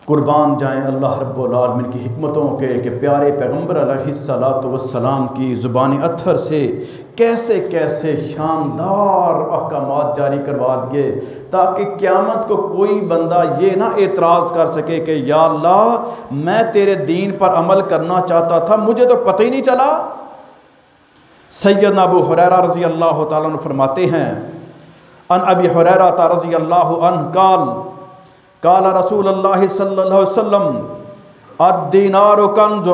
قربان جائیں اللہ رب العالمین کی حکمتوں کے کہ پیارے پیغمبر علیہ الصلوۃ والسلام کی زبان اطہر سے کیسے کیسے شاندار احکامات جاری کروا دیے تاکہ قیامت کو کوئی بندہ یہ نہ اعتراض کر سکے کہ یا اللہ میں تیرے دین پر عمل کرنا چاہتا تھا، مجھے تو پتہ ہی نہیں چلا۔ سیدنا ابو ہریرہ رضی اللہ تعالیٰ عنہ فرماتے ہیں ان ابی ہریرہ رضی اللہ عنہ قال رسول اللہ صلی اللہ علیہ وسلم الدینار کنز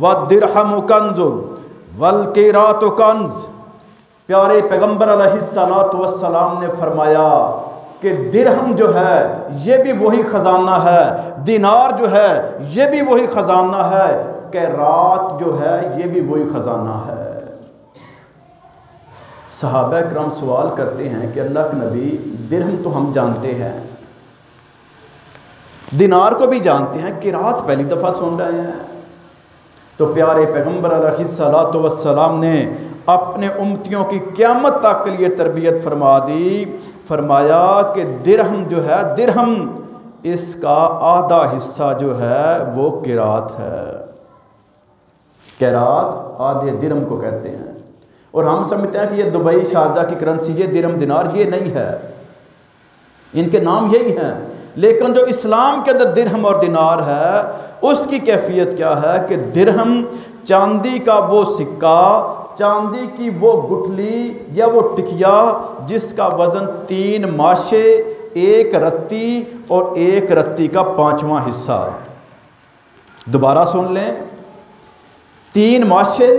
والدرہم کنز والقیرات کنز۔ پیارے پیغمبر علیہ الصلوۃ والسلام نے فرمایا کہ درہم جو ہے یہ بھی وہی خزانہ ہے، دینار جو ہے یہ بھی وہی خزانہ ہے، قیرات جو ہے یہ بھی وہی خزانہ ہے۔ صحابہ کرام سوال کرتے ہیں کہ اللہ کے نبی درہم تو ہم جانتے ہیں، دینار کو بھی جانتے ہیں، قیرات پہلی دفعہ سن رہے ہیں۔ تو پیارے پیغمبر علیہ الصلوۃ والسلام نے اپنے امتیوں کی قیامت تک کے لیے تربیت فرما دی، فرمایا کہ درہم جو ہے، درہم اس کا آدھا حصہ جو ہے وہ قیرات ہے۔ قیرات آدھے درہم کو کہتے ہیں، اور ہم سمجھتے ہیں کہ یہ دبئی شارجہ کی کرنسی، یہ درہم دینار یہ نہیں ہے، ان کے نام یہی ہیں، لیکن جو اسلام کے اندر درہم اور دینار ہے اس کی کیفیت کیا ہے کہ درہم چاندی کا وہ سکہ، چاندی کی وہ گٹھلی یا وہ ٹکیا جس کا وزن 3 ماشے، 1 رتی اور 1 رتی کا 5واں حصہ۔ دوبارہ سن لیں، 3 ماشے،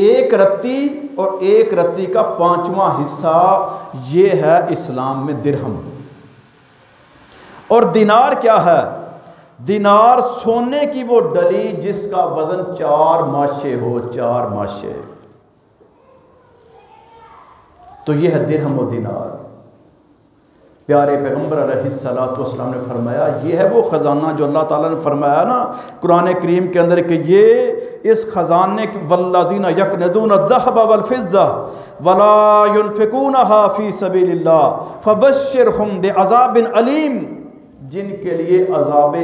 1 رتی اور 1 رتی کا 5واں حصہ، یہ ہے اسلام میں درہم۔ اور دینار کیا ہے؟ دینار سونے کی وہ ڈلی جس کا وزن 4 ماشے ہو، 4 ماشے، تو یہ ہے درہم و دینار۔ پیارے پیغمبر علیہ الصلوۃ والسلام نے فرمایا یہ ہے وہ خزانہ جو اللہ تعالیٰ نے فرمایا نا قرآن کریم کے اندر کہ یہ اس خزانے والذین یکنزون الذھب والفضہ ولا ينفقونها فی سبیل اللہ فبشرہم بعذاب علیم، جن کے لیے عذاب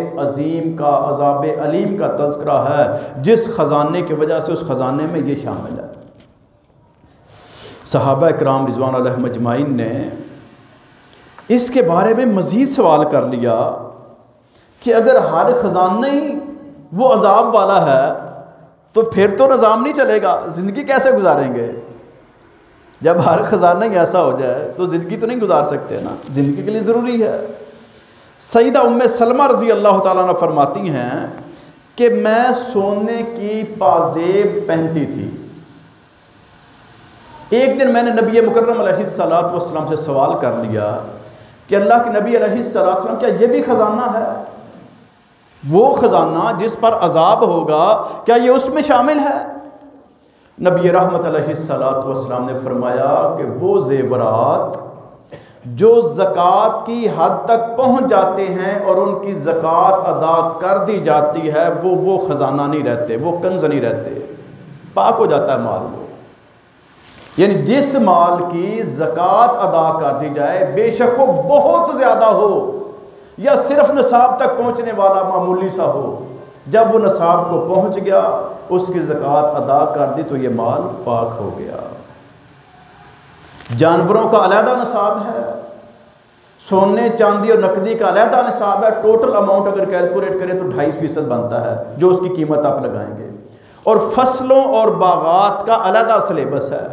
علیم کا تذکرہ ہے، جس خزانے کی وجہ سے اس خزانے میں یہ شامل ہے۔ صحابہ کرام رضوان علیہم اجمعین نے اس کے بارے میں مزید سوال کر لیا کہ اگر ہر خزانہ ہی وہ عذاب والا ہے تو پھر تو نظام نہیں چلے گا، زندگی کیسے گزاریں گے؟ جب ہر خزانہ ہی ایسا ہو جائے تو زندگی تو نہیں گزار سکتے نا، زندگی کے لیے ضروری ہے۔ سیدہ ام سلمہ رضی اللہ تعالیٰ عنہ فرماتی ہیں کہ میں سونے کی پازیب پہنتی تھی۔ ایک دن میں نے نبی مکرم علیہ الصلوۃ والسلام سے سوال کر لیا کہ اللہ کے نبی علیہ الصلوۃ والسلام کیا یہ بھی خزانہ ہے؟ وہ خزانہ جس پر عذاب ہوگا کیا یہ اس میں شامل ہے؟ نبی رحمت علیہ الصلوۃ والسلام نے فرمایا کہ وہ زیورات جو زکوٰۃ کی حد تک پہنچ جاتے ہیں اور ان کی زکوٰۃ ادا کر دی جاتی ہے وہ خزانہ نہیں رہتے، وہ کنز نہیں رہتے، پاک ہو جاتا ہے مال وہ۔ یعنی جس مال کی زکوٰۃ ادا کر دی جائے بے شک وہ بہت زیادہ ہو یا صرف نصاب تک پہنچنے والا معمولی سا ہو، جب وہ نصاب کو پہنچ گیا اس کی زکوٰۃ ادا کر دی تو یہ مال پاک ہو گیا۔ جانوروں کا علیحدہ نصاب ہے، سونے چاندی اور نقدی کا علیحدہ نصاب ہے، ٹوٹل اماؤنٹ اگر کیلکولیٹ کریں تو 2.5% بنتا ہے جو اس کی قیمت آپ لگائیں گے، اور فصلوں اور باغات کا علیحدہ سلیبس ہے۔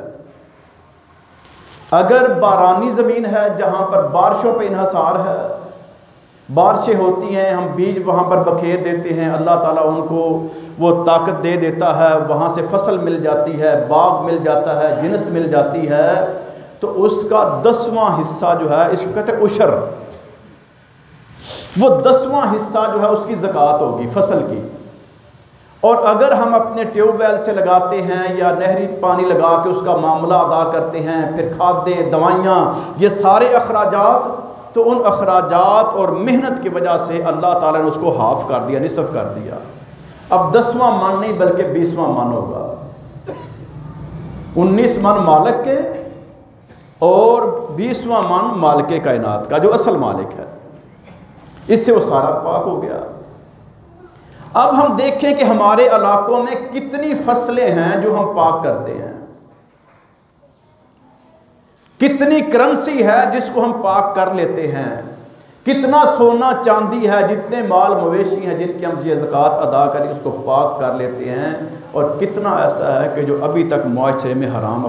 اگر بارانی زمین ہے جہاں پر بارشوں پہ انحصار ہے، بارشیں ہوتی ہیں، ہم بیج وہاں پر بکھیر دیتے ہیں، اللہ تعالیٰ ان کو وہ طاقت دے دیتا ہے، وہاں سے فصل مل جاتی ہے، باغ مل جاتا ہے، جنس مل جاتی ہے، تو اس کا 10واں حصہ جو ہے اس کو کہتے ہیں عشر، وہ 10واں حصہ جو ہے اس کی زکوٰۃ ہوگی فصل کی۔ اور اگر ہم اپنے ٹیوب ویل سے لگاتے ہیں یا نہری پانی لگا کے اس کا معاملہ ادا کرتے ہیں، پھر کھادیں، دوائیاں، یہ سارے اخراجات، تو ان اخراجات اور محنت کی وجہ سے اللہ تعالیٰ نے اس کو ہاف کر دیا، نصف کر دیا۔ اب 10واں من نہیں بلکہ 20واں من ہوگا، 19 من مالک کے اور 20واں من مالک کائنات کا جو اصل مالک ہے۔ اس سے وہ سارا پاک ہو گیا۔ اب ہم دیکھیں کہ ہمارے علاقوں میں کتنی فصلیں ہیں جو ہم پاک کرتے ہیں، کتنی کرنسی ہے جس کو ہم پاک کر لیتے ہیں، کتنا سونا چاندی ہے، جتنے مال مویشی ہیں جن کی ہم زکوٰۃ ادا کریں اس کو پاک کر لیتے ہیں، اور کتنا ایسا ہے کہ جو ابھی تک معاشرے میں حرام